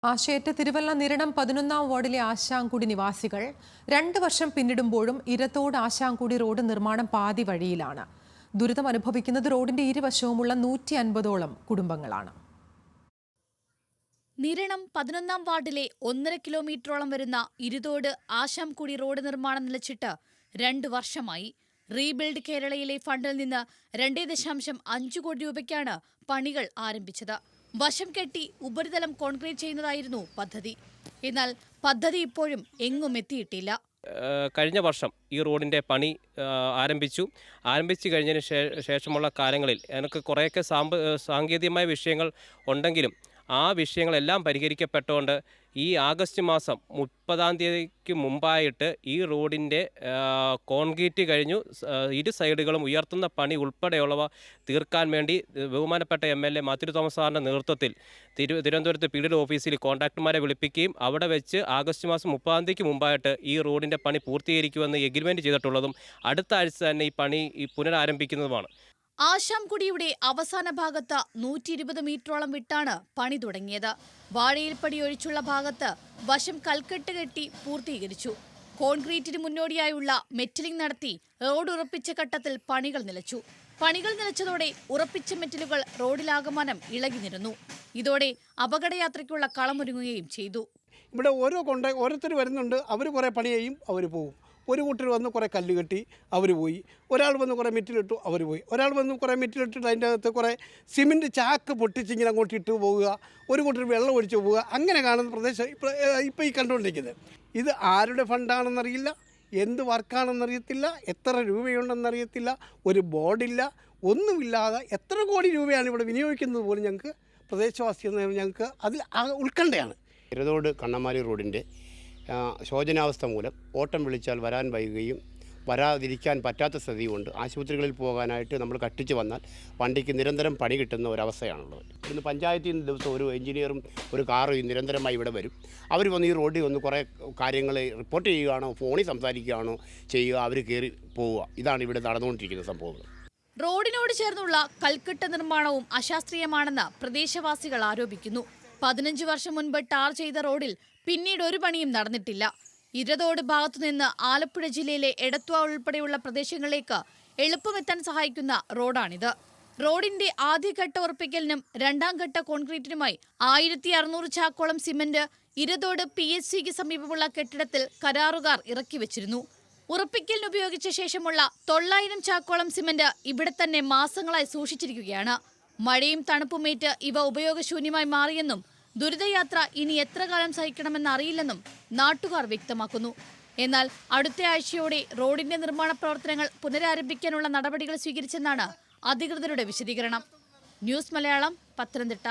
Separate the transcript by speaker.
Speaker 1: ആശയറ്റ തിരുവല്ല നിരണം 11-ാം വാർഡിലെ ആശാങ്കുടി നിവാസികൾ 2 വർഷം പിന്നിടുമ്പോഴും ഇരത്തോട് ആശാങ്കുടി റോഡ് നിർമ്മാണം പാതി വഴിയിലാണ്. ദുരിതം അനുഭവിക്കുന്നത് റോഡിന്റെ ഇരുവശവുമുള്ള 150ഓളം കുടുംബങ്ങളാണ്.
Speaker 2: നിരണം 11-ാം വാർഡിലെ 1.5 കിലോമീറ്ററോളം വരുന്ന ഇരുതോട് ആശാംകുടി റോഡ് നിർമ്മാണം നിലച്ചിട്ട് 2 വർഷമായി. റീബിൽഡ് കേരളയിലെ ഫണ്ടിൽ നിന്ന് 2.5 കോടി രൂപയ്ക്കാണ് പണികൾ ആരംഭിച്ചത്. വശം കെട്ടി ഉപരിതലം കോൺക്രീറ്റ് ചെയ്യുന്നതായിരുന്നു പദ്ധതി. എന്നാൽ പദ്ധതി ഇപ്പോഴും എങ്ങും എത്തിയിട്ടില്ല.
Speaker 3: കഴിഞ്ഞ വർഷം ഈ റോഡിൻ്റെ പണി ആരംഭിച്ചു കഴിഞ്ഞതിന് ശേഷമുള്ള കാലങ്ങളിൽ എനിക്ക് കുറേയൊക്കെ സാങ്കേതികമായ വിഷയങ്ങൾ ഉണ്ടെങ്കിലും ആ വിഷയങ്ങളെല്ലാം പരിഹരിക്കപ്പെട്ടുകൊണ്ട് ഈ ആഗസ്റ്റ് മാസം 30-ാം തീയതിക്ക് മുമ്പായിട്ട് ഈ റോഡിൻ്റെ കോൺക്രീറ്റ് കഴിഞ്ഞു. ഇരു സൈഡുകളും ഉയർത്തുന്ന പണി ഉൾപ്പെടെയുള്ളവ തീർക്കാൻ വേണ്ടി ബഹുമാനപ്പെട്ട MLA മാത്യു തോമസ് സാറിൻ്റെ നേതൃത്വത്തിൽ തിരുവനന്തപുരത്ത് PDO ഓഫീസിൽ കോൺട്രാക്ടർമാരെ വിളിപ്പിക്കുകയും അവിടെ വെച്ച് ആഗസ്റ്റ് മാസം 30-ാം തീയതിക്ക് മുമ്പായിട്ട് ഈ റോഡിൻ്റെ പണി പൂർത്തീകരിക്കുമെന്ന് എഗ്രിമെൻറ്റ് ചെയ്തിട്ടുള്ളതും അടുത്ത ആഴ്ച തന്നെ ഈ പണി പുനരാരംഭിക്കുന്നതുമാണ്.
Speaker 2: ആശാംകുടിയുടെ അവസാന ഭാഗത്ത് 120 മീറ്ററോളം വിട്ടാണ് പണി തുടങ്ങിയത്. വാഴയിൽപ്പടി ഒഴിച്ചുള്ള ഭാഗത്ത് വശം കൽക്കെട്ട് കെട്ടി പൂർത്തീകരിച്ചു. കോൺക്രീറ്റിന് മുന്നോടിയായുള്ള മെറ്റലിംഗ് നടത്തി റോഡ് ഉറപ്പിച്ച ഘട്ടത്തിൽ പണികൾ നിലച്ചതോടെ ഉറപ്പിച്ച മെറ്റലുകൾ റോഡിലാകമാനം ഇളകി നിരന്നു. ഇതോടെ അപകടയാത്രയ്ക്കുള്ള കളമൊരുങ്ങുകയും ചെയ്തു.
Speaker 4: ഇവിടെ ഓരോരുത്തർ വരുന്നുണ്ട്, അവർ കുറേ പണി ചെയ്യും, അവർ പോകും. ഒരു കൂട്ടർ വന്ന് കുറേ കല്ല് കെട്ടി അവർ പോയി, ഒരാൾ വന്ന് കുറേ മെറ്റിലിട്ടു അവർ പോയി, ഒരാൾ വന്ന് കുറേ മെറ്റിലിട്ടിട്ട് അതിൻ്റെ അകത്ത് കുറേ സിമെൻറ്റ് ചാക്ക് പൊട്ടിച്ചിങ്ങനെ അങ്ങോട്ട് ഇട്ട് പോവുക, ഒരു കൂട്ടർ വെള്ളം ഒഴിച്ച് പോവുക, അങ്ങനെ കാണുന്ന പ്രദേശം ഇപ്പോൾ ഈ കണ്ടുകൊണ്ടിരിക്കുന്നത്. ഇത് ആരുടെ ഫണ്ടാണെന്നറിയില്ല, എന്ത് വർക്കാണെന്നറിയത്തില്ല, എത്ര രൂപയുണ്ടെന്നറിയത്തില്ല, ഒരു ബോർഡില്ല, ഒന്നുമില്ലാതെ എത്ര കോടി രൂപയാണ് ഇവിടെ വിനിയോഗിക്കുന്നത് പോലും ഞങ്ങൾക്ക് പ്രദേശവാസി എന്ന ഞങ്ങൾക്ക് അതിൽ ഉത്കണ്ഠയാണ്.
Speaker 5: ഇരുതോട് കണ്ണമാലി റോഡിൻ്റെ ശോചനാവസ്ഥ മൂലം ഓട്ടം വിളിച്ചാൽ വരാൻ വൈകുകയും വരാതിരിക്കാൻ പറ്റാത്ത സ്ഥിതി കൊണ്ട് ആശുപത്രികളിൽ പോകാനായിട്ട് നമ്മൾ കട്ടിച്ച് വന്നാൽ വണ്ടിക്ക് നിരന്തരം പണി കിട്ടുന്ന ഒരവസ്ഥയാണുള്ളത്. ഇന്ന് പഞ്ചായത്തിൽ നിന്ന് ദിവസം ഒരു എഞ്ചിനീയറും ഒരു കാറും നിരന്തരമായി ഇവിടെ വരും. അവർ വന്ന് ഈ റോഡിൽ വന്ന് കുറേ കാര്യങ്ങൾ റിപ്പോർട്ട് ചെയ്യുകയാണോ ഫോണിൽ സംസാരിക്കുകയാണോ ചെയ്യുക, അവർ കയറി പോവുക. ഇതാണ് ഇവിടെ നടന്നുകൊണ്ടിരിക്കുന്ന സംഭവങ്ങൾ.
Speaker 2: റോഡിനോട് ചേർന്നുള്ള കൽക്കെട്ട് നിർമ്മാണവും അശാസ്ത്രീയമാണെന്ന് പ്രദേശവാസികൾ ആരോപിക്കുന്നു. 15 വർഷം മുൻപ് ടാർ ചെയ്ത റോഡിൽ പിന്നീട് ഒരു പണിയും നടന്നിട്ടില്ല. ഇരതോട് ഭാഗത്തുനിന്ന് ആലപ്പുഴ ജില്ലയിലെ എടത്വ ഉൾപ്പെടെയുള്ള പ്രദേശങ്ങളിലേക്ക് എളുപ്പമെത്താൻ സഹായിക്കുന്ന റോഡാണിത്. റോഡിന്റെ ആദ്യഘട്ട ഉറപ്പിക്കലിനും 2ാം ഘട്ട കോൺക്രീറ്റിനുമായി 1600 ചാക്കോളം സിമന്റ് ഇരതോട് PHCക്ക് സമീപമുള്ള കെട്ടിടത്തിൽ കരാറുകാർ ഇറക്കി വെച്ചിരുന്നു. ഉറപ്പിക്കലിന് ഉപയോഗിച്ച ശേഷമുള്ള 900 ചാക്കോളം സിമന്റ് ഇവിടെ തന്നെ മാസങ്ങളായി സൂക്ഷിച്ചിരിക്കുകയാണ്. മഴയും തണുപ്പുമേറ്റ് ഇവ ഉപയോഗശൂന്യമായി മാറിയെന്നും ദുരിതയാത്ര ഇനി എത്ര കാലം സഹിക്കണമെന്നറിയില്ലെന്നും നാട്ടുകാർ വ്യക്തമാക്കുന്നു. എന്നാൽ അടുത്ത ആഴ്ചയോടെ റോഡിന്റെ നിർമ്മാണ പ്രവർത്തനങ്ങൾ പുനരാരംഭിക്കാനുള്ള നടപടികൾ സ്വീകരിച്ചെന്നാണ് അധികൃതരുടെ വിശദീകരണം. ന്യൂസ് മലയാളം, പത്തനംതിട്ട.